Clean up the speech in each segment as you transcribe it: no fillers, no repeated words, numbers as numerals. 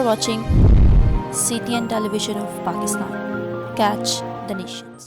watching CTN Television of Pakistan. Catch the nations.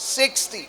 60,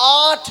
8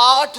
8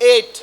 8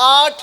8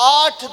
8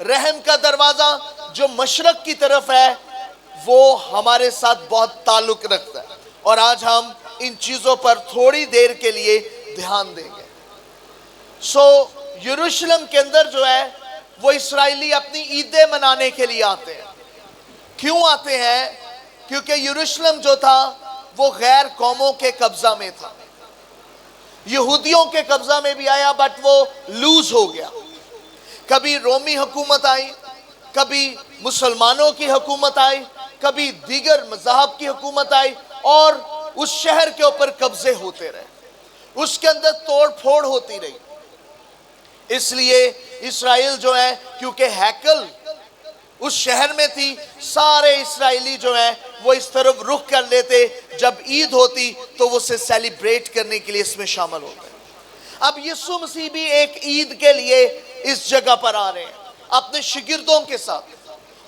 رحم کا دروازہ جو مشرق کی طرف ہے وہ ہمارے ساتھ بہت تعلق رکھتا ہے، اور آج ہم ان چیزوں پر تھوڑی دیر کے لیے دھیان دیں گے۔ یروشلم کے اندر جو ہے وہ اسرائیلی اپنی عیدیں منانے کے لیے آتے ہیں۔ کیوں آتے ہیں؟ کیونکہ یروشلم جو تھا وہ غیر قوموں کے قبضہ میں تھا، یہودیوں کے قبضہ میں بھی آیا بٹ وہ لوز ہو گیا۔ کبھی رومی حکومت آئی، کبھی مسلمانوں کی حکومت آئی، کبھی دیگر مذاہب کی حکومت آئی، اور اس شہر کے اوپر قبضے ہوتے رہے، اس کے اندر توڑ پھوڑ ہوتی رہی۔ اس لیے اسرائیل جو ہے، کیونکہ ہیکل اس شہر میں تھی، سارے اسرائیلی جو ہیں وہ اس طرف رخ کر لیتے، جب عید ہوتی تو وہ اسے سیلیبریٹ کرنے کے لیے اس میں شامل ہوتے ہیں۔ اب یسوع مسیح بھی ایک عید کے لیے اس جگہ پر آ رہے ہیں اپنے شاگردوں کے ساتھ،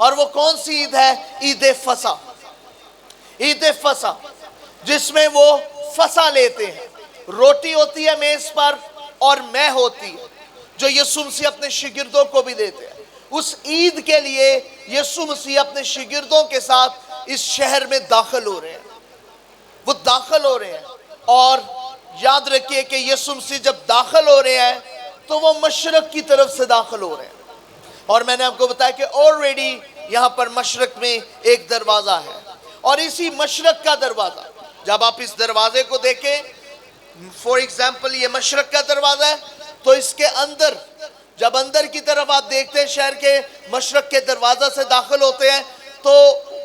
اور وہ کون سی عید ہے؟ عید فصح۔ عید فصح جس میں وہ فصح لیتے ہیں، روٹی ہوتی ہے میز پر اور مے ہوتی ہے جو یسوع مسیح اپنے شاگردوں کو بھی دیتے ہیں۔ اس عید کے لیے یسوع مسیح اپنے شاگردوں کے ساتھ اس شہر میں داخل ہو رہے ہیں، وہ داخل ہو رہے ہیں، اور یاد رکھیے کہ یسوع مسیح جب داخل ہو رہے ہیں تو وہ مشرق کی طرف سے داخل ہو رہے ہیں، اور میں نے آپ کو بتایا کہ آلریڈی یہاں پر مشرق میں ایک دروازہ ہے، اور اسی مشرق کا دروازہ جب آپ اس دروازے کو دیکھیں، فور ایگزامپل یہ مشرق کا دروازہ ہے، تو اس کے اندر جب اندر کی طرف آپ دیکھتے ہیں شہر کے مشرق کے دروازہ سے داخل ہوتے ہیں تو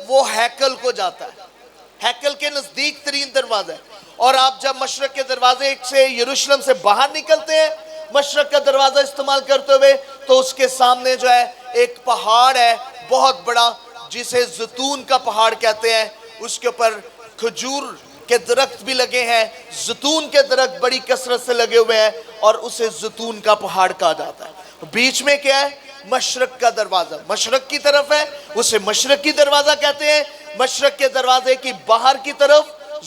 وہ ہیکل کو جاتا ہے، ہیکل کے نزدیک ترین دروازہ ہے، اور آپ جب مشرق کے دروازے سے یروشلم سے باہر نکلتے ہیں مشرق کا دروازہ استعمال کرتے ہوئے، تو اس کے سامنے جو ہے ایک پہاڑ ہے بہت بڑا جسے زیتون کا پہاڑ کہتے ہیں، اس کے اوپر کھجور کے درخت بھی لگے ہیں، زیتون کے درخت بڑی کثرت سے لگے ہوئے ہیں، اور اسے زیتون کا پہاڑ کہا جاتا ہے۔ بیچ میں کیا ہے؟ مشرق کا دروازہ، مشرق کی طرف ہے، اسے مشرقی دروازہ کہتے ہیں۔ مشرق کے دروازے کی باہر کی طرف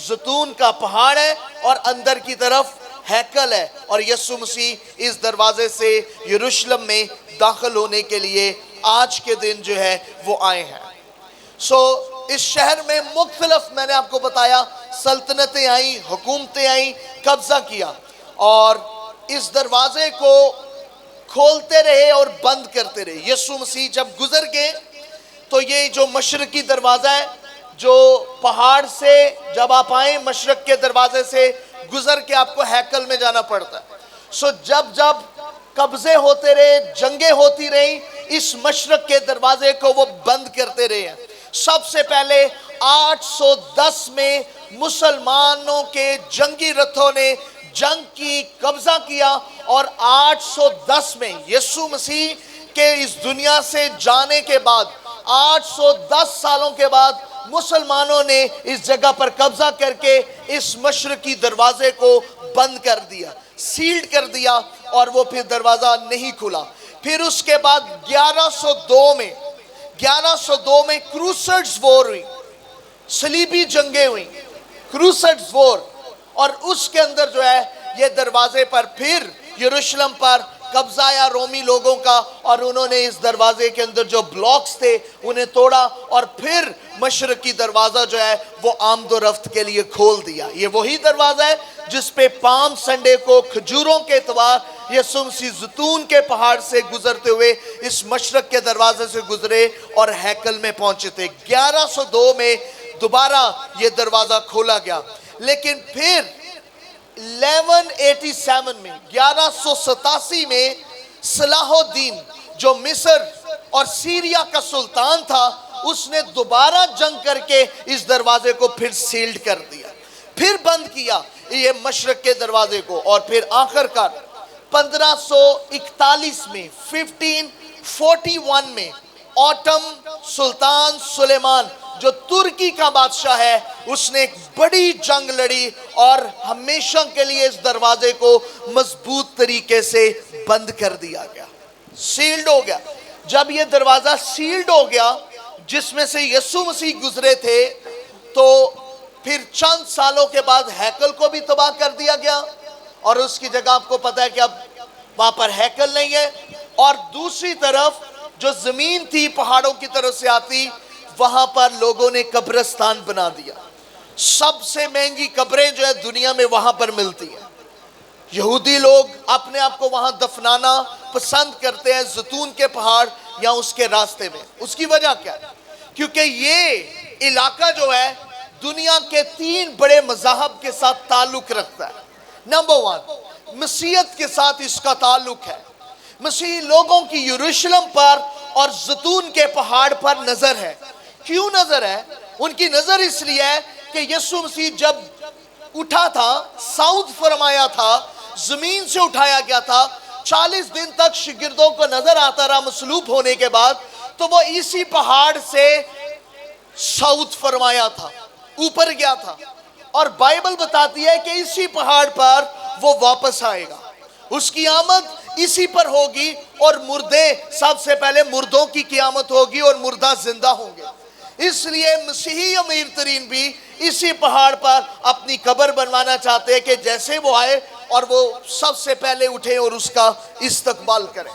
زیتون کا پہاڑ ہے، اور اندر کی طرف ہیکل ہے، اور یسوع مسیح اس دروازے سے یروشلم میں داخل ہونے کے لیے آج کے دن جو ہے وہ آئے ہیں۔ اس شہر میں مختلف، میں نے آپ کو بتایا، سلطنتیں آئیں، حکومتیں آئیں، قبضہ کیا، اور اس دروازے کو کھولتے رہے اور بند کرتے رہے۔ یسوع مسیح جب گزر گئے تو یہ جو مشرقی دروازہ ہے، جو پہاڑ سے جب آپ آئیں مشرق کے دروازے سے گزر کے آپ کو ہیکل میں جانا پڑتا ہے۔ جب جب قبضے ہوتے رہے، جنگیں ہوتی رہیں، اس مشرق کے دروازے کو وہ بند کرتے رہے ہیں۔ سب سے پہلے 810 میں مسلمانوں کے جنگی رتھوں نے جنگ کی، قبضہ کیا، اور 810 میں یسوع مسیح کے اس دنیا سے جانے کے بعد 810 سالوں کے بعد مسلمانوں نے اس جگہ پر قبضہ کر کے اس مشرقی دروازے کو بند کر دیا، سیلڈ کر دیا، اور وہ پھر دروازہ نہیں کھلا۔ پھر اس کے بعد 1102 میں کروسڈز وار ہوئی، صلیبی جنگیں ہوئیں، کروسڈز وار، اور اس کے اندر جو ہے یہ دروازے پر پھر یروشلم پر قبضہ آیا رومی لوگوں کا، اور انہوں نے اس دروازے کے اندر جو بلاکس تھے انہیں توڑا، اور پھر مشرقی دروازہ جو ہے وہ آمد و رفت کے لیے کھول دیا۔ یہ وہی دروازہ ہے جس پہ پام سنڈے کو کھجوروں کے اتوار یسوع مسیح زیتون کے پہاڑ سے گزرتے ہوئے اس مشرق کے دروازے سے گزرے اور ہیکل میں پہنچے تھے۔ 1102 میں دوبارہ یہ دروازہ کھولا گیا، لیکن پھر 1187 میں صلاح الدین جو مصر اور سیریا کا سلطان تھا، اس نے دوبارہ جنگ کر کے اس دروازے کو پھر سیلڈ کر دیا، پھر بند کیا یہ مشرق کے دروازے کو، اور پھر آخر کار 1541 میں 1541 میں اوٹم سلطان سلیمان جو ترکی کا بادشاہ ہے، اس نے ایک بڑی جنگ لڑی اور ہمیشہ کے لیے اس دروازے کو مضبوط طریقے سے بند کر دیا گیا، سیلڈ ہو گیا۔ جب یہ دروازہ سیلڈ ہو گیا جس میں سے یسوع مسیح گزرے تھے، تو پھر چند سالوں کے بعد ہیکل کو بھی تباہ کر دیا گیا، اور اس کی جگہ آپ کو پتا ہے کہ اب وہاں پر ہیکل نہیں ہے، اور دوسری طرف جو زمین تھی پہاڑوں کی طرف سے آتی، وہاں پر لوگوں نے قبرستان بنا دیا. سب سے مہنگی قبریں جو ہے دنیا میں وہاں پر ملتی ہیں. یہودی لوگ اپنے آپ کو وہاں دفنانا پسند کرتے ہیں، زیتون کے پہاڑ یا اس کے راستے میں. اس کی وجہ کیا ہے؟ کیونکہ یہ علاقہ جو ہے دنیا کے 3 بڑے مذاہب کے ساتھ تعلق رکھتا ہے. نمبر 1، مسیحیت کے ساتھ اس کا تعلق ہے. مسیحی لوگوں کی یروشلم پر اور زیتون کے پہاڑ پر نظر ہے. کیوں نظر ہے؟ ان کی نظر اس لیے ہے کہ یسوع مسیح جب اٹھا تھا، صعود فرمایا تھا، زمین سے اٹھایا گیا تھا، 40 دن تک شاگردوں کو نظر آتا رہا مصلوب ہونے کے بعد، تو وہ اسی پہاڑ سے صعود فرمایا تھا، اوپر گیا تھا. اور بائبل بتاتی ہے کہ اسی پہاڑ پر وہ واپس آئے گا. اس کی آمد اسی پر ہوگی، اور مردے سب سے پہلے مردوں کی قیامت ہوگی اور مردہ زندہ ہوں گے. اس لیے مسیحی امیر ترین بھی اسی پہاڑ پر اپنی قبر بنوانا چاہتے ہیں کہ جیسے وہ آئے اور وہ سب سے پہلے اٹھیں اور اس کا استقبال کریں.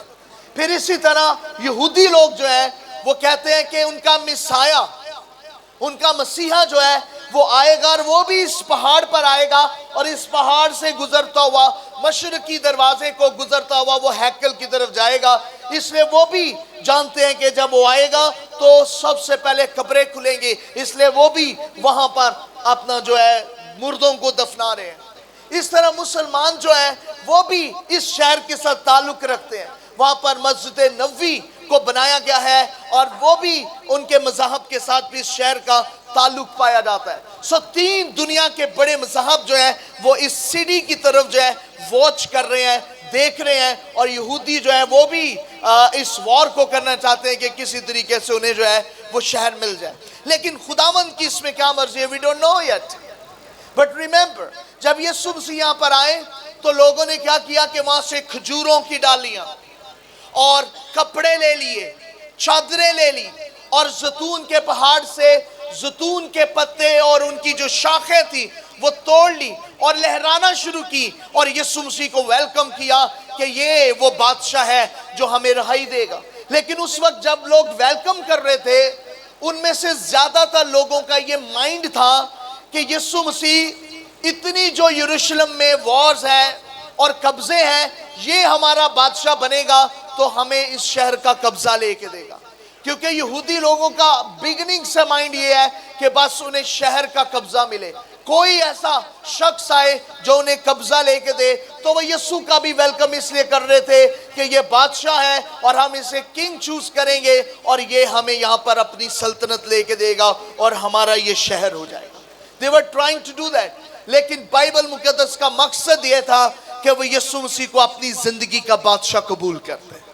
پھر اسی طرح یہودی لوگ جو ہیں وہ کہتے ہیں کہ ان کا مسیحا، ان کا مسیحا جو ہے وہ آئے گا، اور وہ بھی اس پہاڑ پر آئے گا، اور اس پہاڑ سے گزرتا ہوا مشرقی دروازے کو گزرتا ہوا وہ ہیکل کی طرف جائے گا. اس لیے وہ بھی جانتے ہیں کہ جب وہ آئے گا تو سب سے پہلے قبریں کھلیں گی، اس لیے وہ بھی وہاں پر اپنا جو ہے مردوں کو دفنا رہے ہیں. اس طرح مسلمان جو ہے وہ بھی اس شہر کے ساتھ تعلق رکھتے ہیں. وہاں پر مسجد نبوی کو بنایا گیا ہے، اور وہ بھی ان کے مذہب کے ساتھ بھی اس شہر کا تعلق پایا جاتا ہے. 3 دنیا کے بڑے مذہب جو ہیں وہ اس سٹی کی طرف جو ہے واچ کر رہے ہیں، دیکھ رہے ہیں، اور یہودی جو ہے وہ بھی اس وار کو کرنا چاہتے ہیں کہ کسی طریقے سے انہیں جو ہے وہ شہر مل جائے. لیکن خداوند کی اس میں کیا مرضی ہے؟ we don't know yet. But remember, جب یسوع مسیح یہاں پر آئے تو لوگوں نے کیا کیا کہ وہاں سے کھجوروں کی ڈالیاں اور کپڑے لے لیے، چادریں لے لی، اور زیتون کے پہاڑ سے زیتون کے پتے اور ان کی جو شاخیں تھی وہ توڑ لی اور لہرانا شروع کی، اور یسوع مسیح کو ویلکم کیا کہ یہ وہ بادشاہ ہے جو ہمیں رہائی دے گا. لیکن اس وقت جب لوگ ویلکم کر رہے تھے، ان میں سے زیادہ تر لوگوں کا یہ مائنڈ تھا کہ یسوع مسیح اتنی جو یروشلم میں وارز ہیں اور قبضے ہیں، یہ ہمارا بادشاہ بنے گا تو ہمیں اس شہر کا قبضہ لے کے دے گا. کیونکہ یہودی لوگوں کا بگننگ سے مائنڈ یہ ہے کہ بس انہیں شہر کا قبضہ ملے، کوئی ایسا شخص آئے جو انہیں قبضہ لے کے دے. تو وہ یسوع کا بھی ویلکم اس لیے کر رہے تھے کہ یہ بادشاہ ہے اور ہم اسے کنگ چوز کریں گے، اور یہ ہمیں یہاں پر اپنی سلطنت لے کے دے گا اور ہمارا یہ شہر ہو جائے گا. They were trying to do that. لیکن بائبل مقدس کا مقصد یہ تھا کہ وہ یسوع مسیح کو اپنی زندگی کا بادشاہ قبول کرتے ہیں.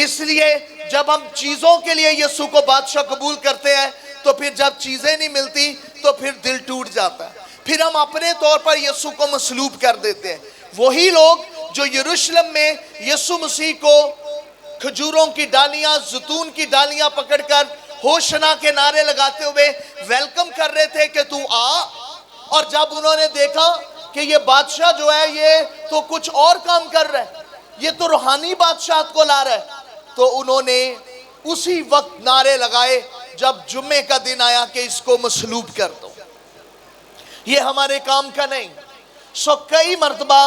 اس لیے جب ہم چیزوں کے لیے یسوع کو بادشاہ قبول کرتے ہیں تو پھر جب چیزیں نہیں ملتی تو پھر دل ٹوٹ جاتا ہے، پھر ہم اپنے طور پر یسوع کو مصلوب کر دیتے ہیں. وہی لوگ جو یروشلم میں یسوع مسیح کو کھجوروں کی ڈالیاں، زیتون کی ڈالیاں پکڑ کر ہوشنا کے نعرے لگاتے ہوئے ویلکم کر رہے تھے کہ تو آ، اور جب انہوں نے دیکھا کہ یہ بادشاہ جو ہے یہ تو کچھ اور کام کر رہا ہے، یہ تو روحانی بادشاہت کو لا رہا ہے، تو انہوں نے اسی وقت نعرے لگائے جب جمعے کا دن آیا کہ اس کو مصلوب کر دو. یہ ہمارے کام کا نہیں. کئی مرتبہ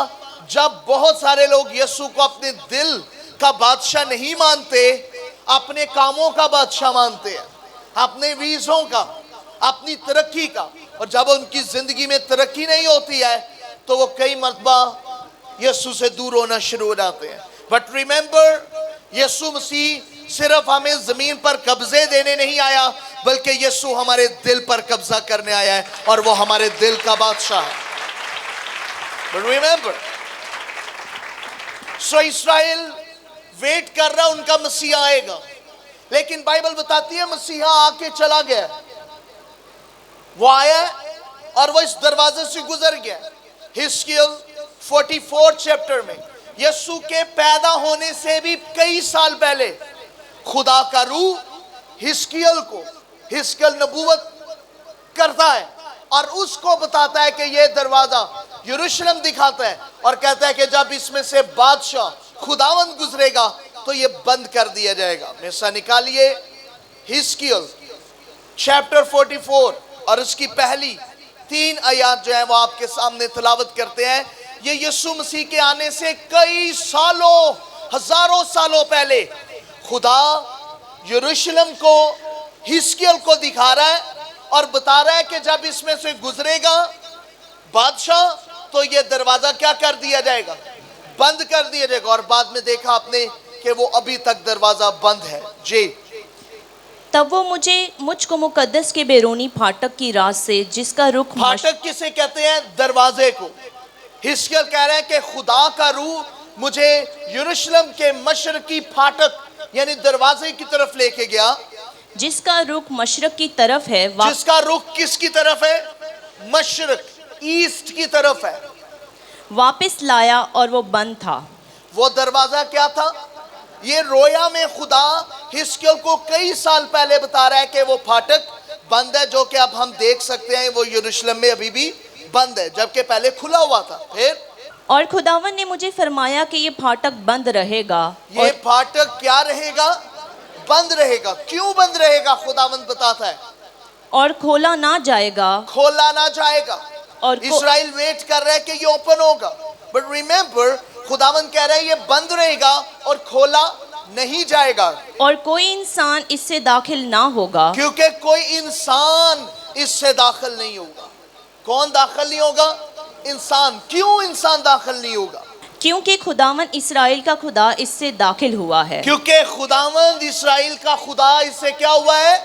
جب بہت سارے لوگ یسوع کو اپنے دل کا بادشاہ نہیں مانتے، اپنے کاموں کا بادشاہ مانتے ہیں، اپنے ویزوں کا، اپنی ترقی کا، اور جب ان کی زندگی میں ترقی نہیں ہوتی ہے تو وہ کئی مرتبہ یسوع سے دور ہونا شروع ہو جاتے ہیں. بٹ ریممبر، یسوع مسیح صرف ہمیں زمین پر قبضے دینے نہیں آیا، بلکہ یسوع ہمارے دل پر قبضہ کرنے آیا ہے، اور وہ ہمارے دل کا بادشاہ ہے. But remember, so اسرائیل ویٹ کر رہا ان کا مسیح آئے گا، لیکن بائبل بتاتی ہے مسیحا آ کے چلا گیا. وہ آیا اور وہ اس دروازے سے گزر گیا. حزقیل 44 چیپٹر میں یسوع کے پیدا ہونے سے بھی کئی سال پہلے خدا کا روح حزقیل نبوت کرتا ہے اور اس کو بتاتا ہے کہ یہ دروازہ یروشلم دکھاتا ہے اور کہتا ہے کہ جب اس میں سے بادشاہ خداوند گزرے گا تو یہ بند کر دیا جائے گا. میسا نکالیے ہزقیل چیپٹر 44 اور اس کی پہلی 3 آیات جو ہیں وہ آپ کے سامنے تلاوت کرتے ہیں. یہ یسوع مسیح کے آنے سے کئی سالوں ہزاروں سالوں پہلے خدا یروشلم کو ہزقیل کو دکھا رہا ہے اور بتا رہا ہے کہ جب اس میں سے گزرے گا بادشاہ تو یہ دروازہ کیا کر دیا جائے گا؟ بند کر دیا جائے گا. اور بعد میں دیکھا آپ نے کہ وہ ابھی تک دروازہ بند ہے. جی تب وہ مجھ کو مقدس کے بیرونی پھاٹک کی راہ سے جس کا رخ پھاٹک کسے کہتے ہیں؟ دروازے کو. ہزقیل کہہ رہے ہیں کہ خدا کا روح مجھے یروشلم کے مشرقی پھاٹک یعنی دروازے کی طرف لے کے گیا جس کا رخ مشرق کی طرف ہے. جس کا رخ کس کی طرف ہے؟ مشرق ایسٹ کی طرف ہے. واپس لایا اور وہ بند تھا. وہ دروازہ کیا تھا؟ یہ رویا میں خدا ہزقیل کو کئی سال پہلے بتا رہا ہے کہ وہ پھاٹک بند ہے جو کہ اب ہم دیکھ سکتے ہیں وہ یروشلم میں ابھی بھی بند ہے جبکہ پہلے کھلا ہوا تھا. پھر اور خداوند نے مجھے فرمایا کہ یہ پھاٹک بند رہے گا. یہ پھاٹک کیا رہے گا؟ بند رہے گا. کیوں بند رہے گا؟ خداوند بتاتا ہے اور کھولا نہ جائے گا. کھولا نہ جائے گا. اور اسرائیل ویٹ کر رہا ہے کہ یہ اوپن ہوگا. بٹ ریممبر خداوند کہہ رہا ہے یہ بند رہے گا اور کھولا نہیں جائے گا. اور کوئی انسان اس سے داخل نہ ہوگا. کیونکہ کوئی انسان اس سے داخل نہیں ہوگا. کون داخل نہیں ہوگا؟ انسان. کیوں انسان داخل نہیں ہوگا؟ کیونکہ خداوند اسرائیل کا خدا اس سے داخل ہوا ہے. کیونکہ خداوند اسرائیل کا خدا اس سے کیا ہوا ہے؟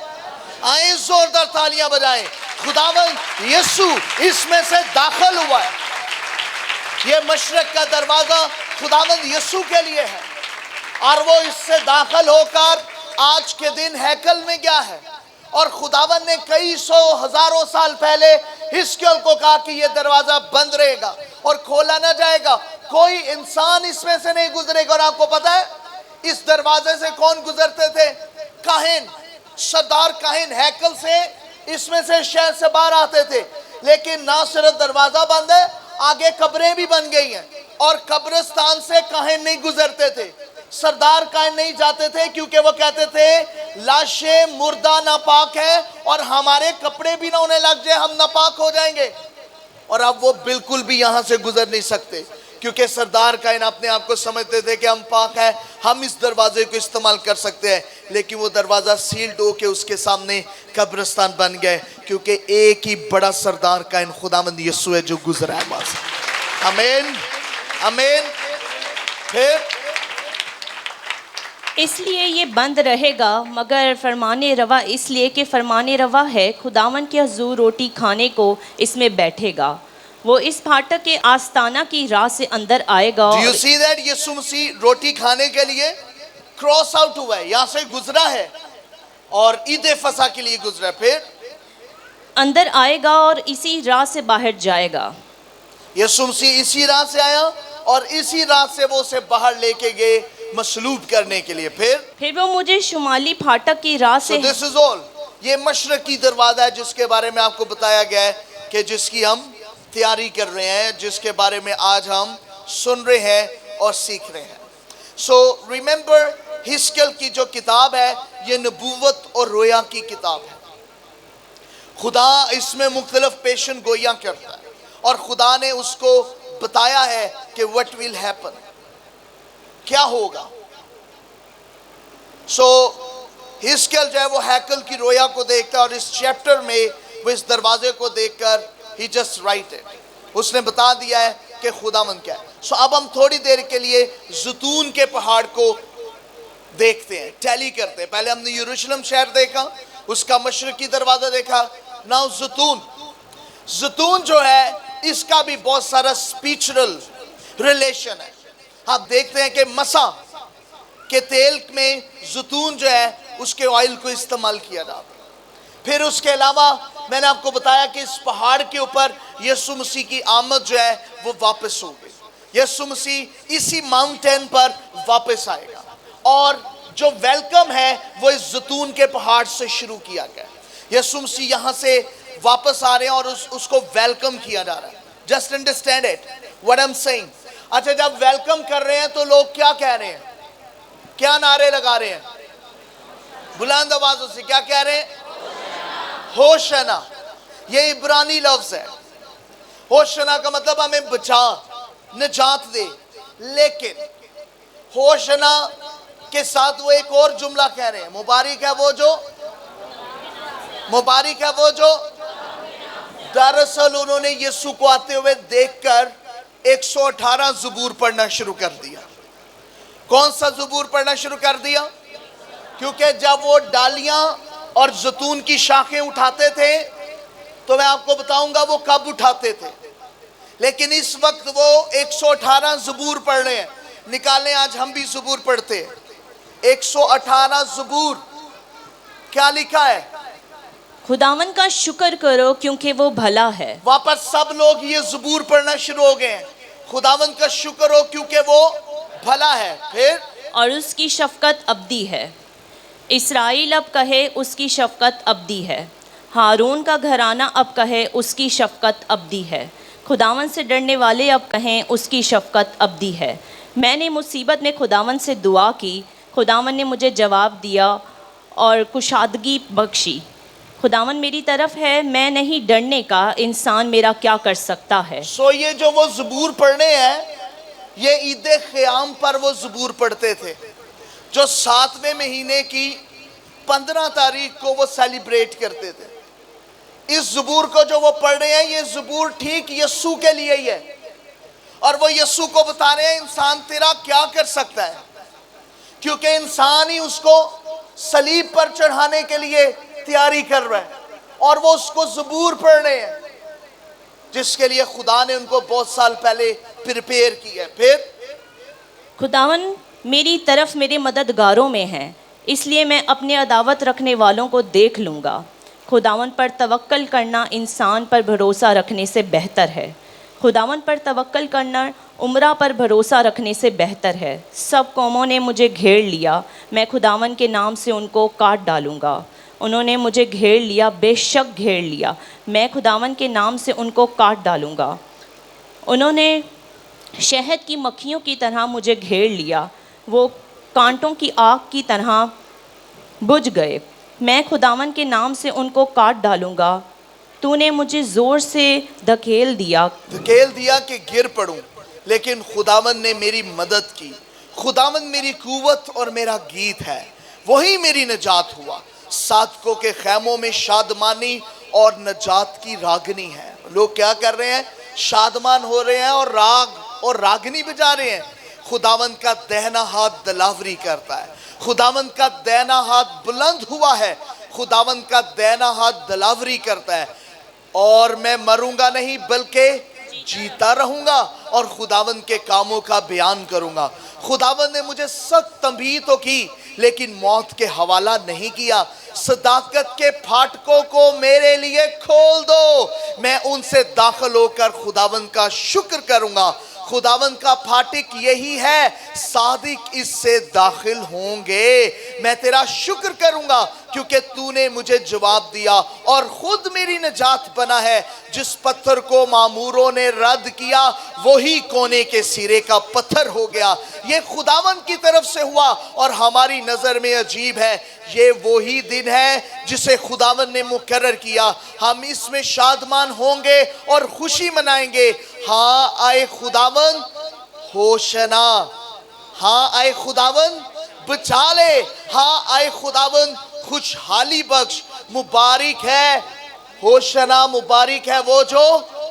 آئیں زوردار تالیاں بجائیں. خداوند یسوع اس میں سے داخل ہوا ہے. یہ مشرق کا دروازہ خداوند یسوع کے لیے ہے اور وہ اس سے داخل ہو کر آج کے دن ہیکل میں گیا ہے. اور خداوند نے کئی سو ہزاروں سال پہلے ہزقیل کو کہا کہ یہ دروازہ بند رہے گا اور کھولا نہ جائے گا. کوئی انسان اس میں سے نہیں گزرے گا. اور آپ کو پتا ہے اس دروازے سے کون گزرتے تھے؟ کاہن. سردار کاہن ہیکل سے اس میں سے شہر سے باہر آتے تھے. لیکن نہ صرف دروازہ بند ہے آگے قبریں بھی بن گئی ہیں اور قبرستان سے کاہن نہیں گزرتے تھے. سردار کاہن نہیں جاتے تھے کیونکہ وہ کہتے تھے لاشیں مردہ ناپاک ہے اور ہمارے کپڑے بھی نہ ہونے لگ جائے ہم ناپاک ہو جائیں گے. اور اب وہ بالکل بھی یہاں سے گزر نہیں سکتے کیونکہ سردار کاہن اپنے آپ کو سمجھتے تھے کہ ہم پاک ہیں ہم اس دروازے کو استعمال کر سکتے ہیں. لیکن وہ دروازہ سیلڈ ہو کے اس کے سامنے قبرستان بن گئے کیونکہ ایک ہی بڑا سردار کاہن خداوند یسوع ہے جو گزرا ہے وہاں سے. آمین آمین. پھر اس لیے یہ بند رہے گا مگر فرمان روا اس لیے کہ فرمان روا ہے خداوند کے حضور روٹی کھانے کو اس میں بیٹھے گا. وہ اس پھاٹک کے آستانہ کی راہ سے اندر آئے گا. Do you see that? یسوع مسیح روٹی کھانے کے لیے کراس آؤٹ ہوا ہے یہاں سے گزرا ہے اور عید فصح کے لیے گزرا ہے. پھر اندر آئے گا اور اسی راہ سے باہر جائے گا. یسوع مسیح اسی راہ سے آیا اور اسی راہ سے وہ اسے باہر لے کے گئے مصلوب کرنے کے لیے. پھر وہ مجھے شمالی پھاٹک کی راہ سے this is all. یہ مشرقی دروازہ ہے جس کے بارے میں آپ کو بتایا گیا ہے کہ جس کی ہم تیاری کر رہے ہیں جس کے بارے میں آج ہم سن رہے ہیں اور سیکھ رہے ہیں. So remember ہزقیل کی جو کتاب ہے یہ نبوت اور رویا کی کتاب ہے. خدا اس میں مختلف پیشن گوئیاں کرتا ہے اور خدا نے اس کو بتایا ہے کہ what will happen کیا ہوگا. So ہزقیل جو ہے وہ ہیکل کی رویا کو دیکھتا ہے اور اس چیپٹر میں وہ اس دروازے کو دیکھ کر he just write it. اس نے بتا دیا ہے کہ خداوند کیا ہے. So اب ہم تھوڑی دیر کے لیے زیتون کے پہاڑ کو دیکھتے ہیں ٹیلی کرتے ہیں. پہلے ہم نے یروشلم شہر دیکھا اس کا مشرقی دروازہ دیکھا. Now زیتون جو ہے اس کا بھی بہت سارا اسپیچرل ریلیشن ہے. آپ دیکھتے ہیں کہ مسا کے تیل میں زیتون جو ہے اس کے آئل کو استعمال کیا جاتا ہے. پھر اس کے علاوہ میں نے آپ کو بتایا کہ اس پہاڑ کے اوپر یسوع مسیح کی آمد جو ہے وہ واپس ہو گئی. یسوع مسیح اسی ماؤنٹین پر واپس آئے گا اور جو ویلکم ہے وہ اس زیتون کے پہاڑ سے شروع کیا گیا. یسوع مسیح یہاں سے واپس آ رہے ہیں اور اس کو ویلکم کیا جا رہا ہے. Just understand it what I'm saying. اچھا جب ویلکم کر رہے ہیں تو لوگ کیا کہہ رہے ہیں؟ کیا نعرے لگا رہے ہیں؟ بلند آوازوں سے کیا کہہ رہے ہیں؟ ہوشنا. یہ عبرانی لفظ ہے. ہوشنا کا مطلب ہمیں بچا، نجات دے. لیکن ہوشنا کے ساتھ وہ ایک اور جملہ کہہ رہے ہیں، مبارک ہے وہ جو، مبارک ہے وہ جو. دراصل انہوں نے یسوع کو آتے ہوئے دیکھ کر 118 زبور پڑھنا شروع کر دیا. کون سا زبور پڑھنا شروع کر دیا؟ کیونکہ جب وہ ڈالیاں اور زیتون کی شاخیں اٹھاتے تھے تو میں آپ کو بتاؤں گا وہ کب اٹھاتے تھے، لیکن اس وقت وہ 118 زبور پڑھ رہے ہیں. نکالیں، آج ہم بھی زبور پڑھتے ہیں. 118 زبور کیا لکھا ہے؟ خداوند کا شکر کرو کیونکہ وہ بھلا ہے. واپس سب لوگ یہ زبور پڑھنا شروع ہو گئے ہیں. خداوند کا شکر ہو کیونکہ وہ بھلا ہے. پھر اور اس کی شفقت ابدی ہے. اسرائیل اب کہے اس کی شفقت ابدی ہے. ہارون کا گھرانہ اب کہے اس کی شفقت ابدی ہے. خداوند سے ڈرنے والے اب کہیں اس کی شفقت ابدی ہے. میں نے مصیبت میں خداوند سے دعا کی، خداوند نے مجھے جواب دیا اور کشادگی بخشی. خداوند میری طرف ہے، میں نہیں ڈرنے کا، انسان میرا کیا کر سکتا ہے. سو یہ جو وہ زبور پڑھنے ہیں، یہ عید خیام پر وہ زبور پڑھتے تھے جو 7ویں مہینے کی 15 تاریخ کو وہ سیلیبریٹ کرتے تھے. اس زبور کو جو وہ پڑھ رہے ہیں، یہ زبور ٹھیک یسوع کے لیے ہی ہے، اور وہ یسوع کو بتا رہے ہیں انسان تیرا کیا کر سکتا ہے، کیونکہ انسان ہی اس کو صلیب پر چڑھانے کے لیے تیاری کر رہا ہے، اور وہ اس کو زبور پڑھ رہے ہیں جس کے لیے خدا نے ان کو بہت سال پہلے پریپیئر کیا ہے. پھر خداوند میری طرف میرے مددگاروں میں ہیں، اس لیے میں اپنے عداوت رکھنے والوں کو دیکھ لوں گا. خداوند پر توکل کرنا انسان پر بھروسہ رکھنے سے بہتر ہے. خداوند پر توکل کرنا عمرہ پر بھروسہ رکھنے سے بہتر ہے. سب قوموں نے مجھے گھیر لیا، میں خداوند کے نام سے ان کو کاٹ ڈالوں گا. انہوں نے مجھے گھیر لیا، بے شک گھیر لیا، میں خداوند کے نام سے ان کو کاٹ ڈالوں گا. انہوں نے شہد کی مکھیوں کی طرح مجھے گھیر لیا، وہ کانٹوں کی آگ کی طرح بجھ گئے. میں خداوند کے نام سے ان کو کاٹ ڈالوں گا. تو نے مجھے زور سے دھکیل دیا کہ گر پڑوں، لیکن خداوند نے میری مدد کی. خداوند میری قوت اور میرا گیت ہے، وہی میری نجات ہوا. صادقوں کے خیموں میں شادمانی اور نجات کی راگنی ہے. لوگ کیا کر رہے ہیں؟ شادمان ہو رہے ہیں اور راگ اور راگنی بجا رہے ہیں. خداوند کا دہنا ہاتھ دلاوری کرتا ہے. خداوند کا دہنا ہاتھ بلند ہوا ہے. خداوند کا دہنا ہاتھ دلاوری کرتا ہے. اور میں مروں گا نہیں بلکہ جیتا رہوں گا اور خداوند کے کاموں کا بیان کروں گا. خداوند نے مجھے سخت تنبیہ تو کی لیکن موت کے حوالہ نہیں کیا. صداقت کے پھاٹکوں کو میرے لیے کھول دو، میں ان سے داخل ہو کر خداوند کا شکر کروں گا. خداوند کا پھاٹک یہی ہے، صادق اس سے داخل ہوں گے. میں تیرا شکر کروں گا کیونکہ تو نے مجھے جواب دیا اور خود میری نجات بنا ہے. جس پتھر کو ماموروں نے رد کیا وہی کونے کے سرے کا پتھر ہو گیا. یہ خداوند کی طرف سے ہوا اور ہماری نظر میں عجیب ہے. یہ وہی دن ہے جسے خداوند نے مقرر کیا. ہم اس میں شادمان ہوں گے اور خوشی منائیں گے. ہاں آئے خداوند ہوشنا، ہاں آئے خداوند بچا لے، ہاں آئے خداوند خوشحالی بخش. مبارک ہے ہوشنا، مبارک ہے وہ جو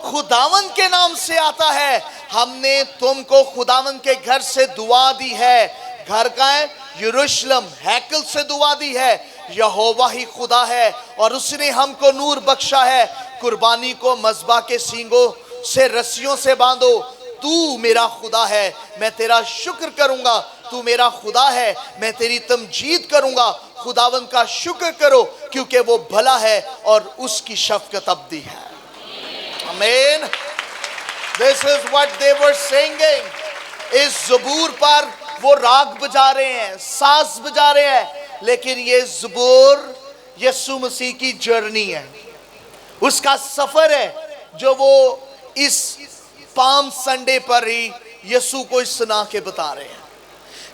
خداوند کے نام سے آتا ہے. ہم نے تم کو خداوند کے گھر سے دعا دی ہے. گھر کا ہے یروشلم، ہیکل سے دعا دی ہے. یہوہ ہی خدا ہے اور اس نے ہم کو نور بخشا ہے. قربانی کو مذبح کے سینگوں سے رسیوں سے باندھو. تو میرا خدا ہے، میں تیرا شکر کروں گا. تو میرا خدا ہے، میں تیری تمجید کروں گا. خداوند کا شکر کرو کیونکہ وہ بھلا ہے اور اس کی شفقت ابدی ہے. آمین. This is what they were singing. اس زبور پر وہ راگ بجا رہے ہیں، ساز بجا رہے ہیں، لیکن یہ زبور یسوع مسیح کی جرنی ہے، اس کا سفر ہے جو وہ اس پام سنڈے پر ہی یسوع کو اس سنا کے بتا رہے ہیں.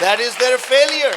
That is their failure।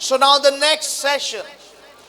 So now the next session,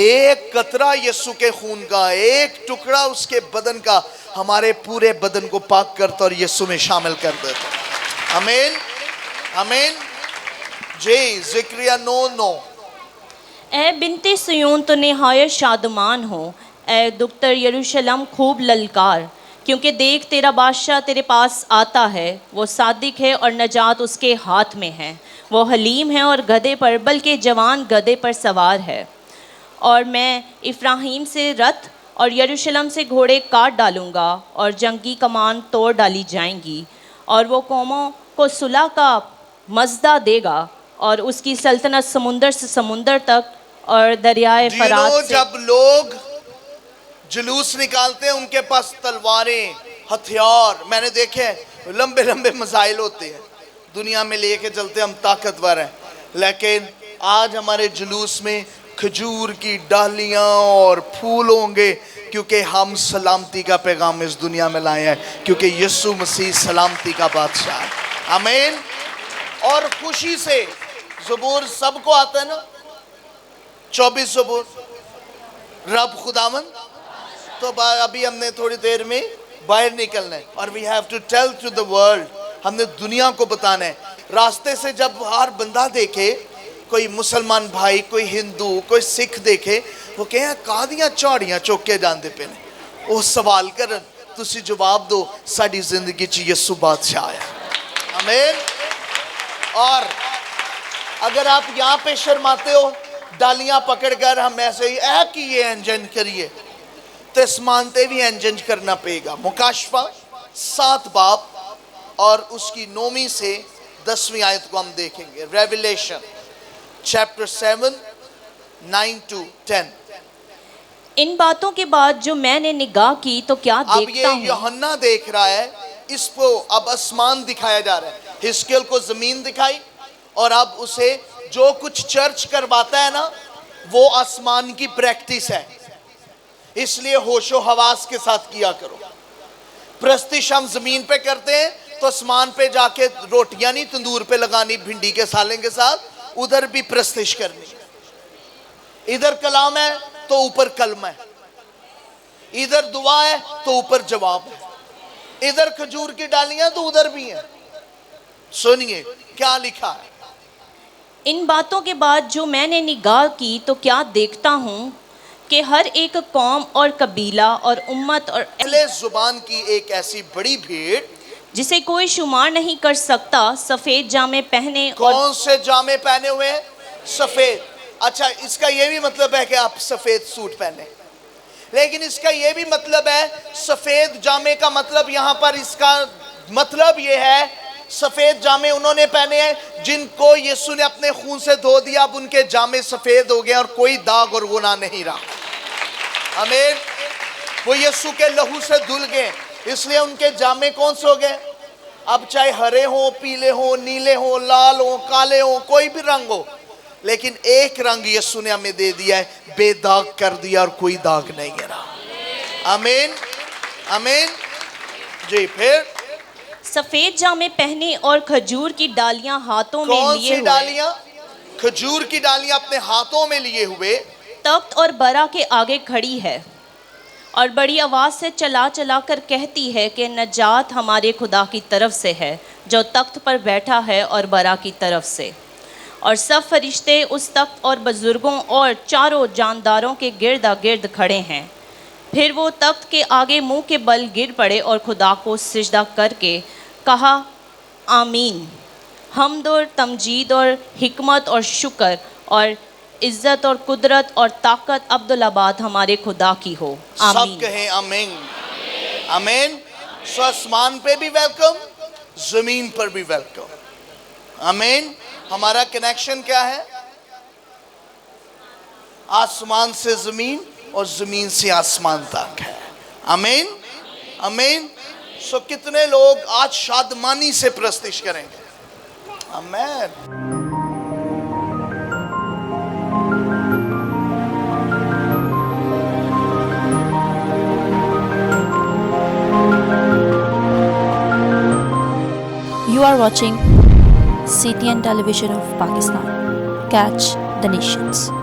ایک قطرہ یسوع کے خون کا، ایک ٹکڑا اس کے بدن کا ہمارے پورے بدن کو پاک کرتا اور یسوع میں شامل کر دیتا۔ آمین آمین۔ جی ذکریہ 9:9۔ اے بنت سیون تو نہایت شادمان ہو، اے دختر یروشلم خوب للکار، کیونکہ دیکھ تیرا بادشاہ تیرے پاس آتا ہے، وہ صادق ہے اور نجات اس کے ہاتھ میں ہے، وہ حلیم ہے اور گدھے پر، بلکہ جوان گدھے پر سوار ہے۔ اور میں افراہیم سے رتھ اور یروشلم سے گھوڑے کاٹ ڈالوں گا، اور جنگی کمان توڑ ڈالی جائیں گی، اور وہ قوموں کو صلح کا مزدہ دے گا، اور اس کی سلطنت سمندر سے سمندر تک اور دریائے فرات سے۔ جب لوگ جلوس نکالتے ہیں ان کے پاس تلواریں، ہتھیار، میں نے دیکھے لمبے لمبے میزائل ہوتے ہیں، دنیا میں لے کے چلتے ہم طاقتور ہیں، لیکن آج ہمارے جلوس میں کھجور کی ڈالیاں اور پھول ہوں گے، کیونکہ ہم سلامتی کا پیغام اس دنیا میں لائے ہیں، کیونکہ یسوع مسیح سلامتی کا بادشاہ ہے۔ آمین۔ اور خوشی سے زبور سب کو آتا ہے نا، 24 زبور، رب خداوند، تو ابھی ہم نے تھوڑی دیر میں باہر نکلنا ہے، اور we have to tell to the world، ہم نے دنیا کو بتانا ہے۔ راستے سے جب ہر بندہ دیکھے، کوئی مسلمان بھائی، کوئی ہندو، کوئی سکھ دیکھے، وہ کہیں کادیاں چاڑیاں چوکے جاندے پہ نہیں، وہ سوال کرن، تسی جواب دو، ساڑی زندگی چی یسوع بادشاہ آیا۔ آمین۔ اور اگر آپ یہاں پہ شرماتے ہو، ڈالیاں پکڑ کر ہم ایسے ہی کی یہ انجن کریے، تو اس مانتے بھی انجن کرنا پے گا۔ مکاشفہ 7 باب اور اس کی 9 سے 10 آیت کو ہم دیکھیں گے۔ Revelation chapter 7 9 to 10۔ ان باتوں کے بعد جو میں نے نگاہ کی تو کیا اب دیکھتا یہ ہوں، یوحنا دیکھ رہا ہے، اس کو اب آسمان دکھایا جا رہا ہے، حزقیل کو زمین دکھائی، اور اب اسے جو کچھ چرچ کرواتا ہے نا، وہ آسمان کی پریکٹس ہے، اس لیے ہوش و حواس کے ساتھ کیا کرو۔ پرستش ہم زمین پہ کرتے ہیں تو آسمان پہ جا کے روٹیاں نہیں تندور پہ لگانی بھنڈی کے سالن کے ساتھ، ادھر بھی پرستش کرنی، ادھر کلام ہے تو اوپر کلمہ ہے، ادھر دعا ہے تو اوپر جواب ہے، ادھر کھجور کی ڈالیاں تو ادھر بھی ہیں۔ سنیے کیا لکھا ہے۔ ان باتوں کے بعد جو میں نے نگاہ کی تو کیا دیکھتا ہوں کہ ہر ایک قوم اور قبیلہ اور امت اور اہل زبان کی ایک ایسی بڑی بھیڑ، جسے کوئی شمار نہیں کر سکتا، سفید جامے پہنے اور کون سے جامے پہنے ہوئے ہیں؟ سفید۔ اچھا، اس کا یہ بھی مطلب ہے کہ آپ سفید سوٹ پہنے، لیکن اس کا یہ بھی مطلب ہے، سفید جامے کا مطلب یہاں پر اس کا مطلب یہ ہے، سفید جامے انہوں نے پہنے ہیں جن کو یسوع نے اپنے خون سے دھو دیا، اب ان کے جامے سفید ہو گئے اور کوئی داغ اور گناہ نہیں رہا۔ آمین۔ وہ یسوع کے لہو سے دھل گئے، اس لیے ان کے جامے کون سے ہو گئے؟ اب چاہے ہرے ہوں، پیلے ہوں، نیلے ہوں، لال ہوں، کالے ہوں، کوئی بھی رنگ ہو، لیکن ایک رنگ یسوع نے ہمیں دے دیا ہے، بے داغ کر دیا اور کوئی داغ نہیں رہا۔ آمین آمین۔ جی پھر سفید جامے پہنے اور کھجور کی ڈالیاں ہاتھوں میں کون لیے سی ہوئے، ڈالیاں؟ کھجور کی ڈالیاں اپنے ہاتھوں میں لیے ہوئے، تخت اور برا کے آگے کھڑی ہے، اور بڑی آواز سے چلا چلا کر کہتی ہے کہ نجات ہمارے خدا کی طرف سے ہے جو تخت پر بیٹھا ہے اور برا کی طرف سے۔ اور سب فرشتے اس تخت اور بزرگوں اور چاروں جانداروں کے گردا گرد کھڑے ہیں۔ پھر وہ تخت کے آگے منہ کے بل گر پڑے اور خدا کو سجدہ کر کے کہا آمین، حمد اور تمجید اور حکمت اور شکر اور عزت اور قدرت اور طاقت عبدالآباد ہمارے خدا کی ہو، آمین۔ سب کہیں آمین آمین۔ سو آسمان پہ بھی ویلکم، زمین پر بھی ویلکم۔ آمین۔ ہمارا کنیکشن کیا ہے؟ آسمان سے زمین اور زمین سے آسمان تک ہے۔ آمین آمین۔ سو کتنے لوگ آج شادمانی سے پرستش کریں گے؟ آمین۔ You are watching CTN Television of Pakistan. Catch the nations.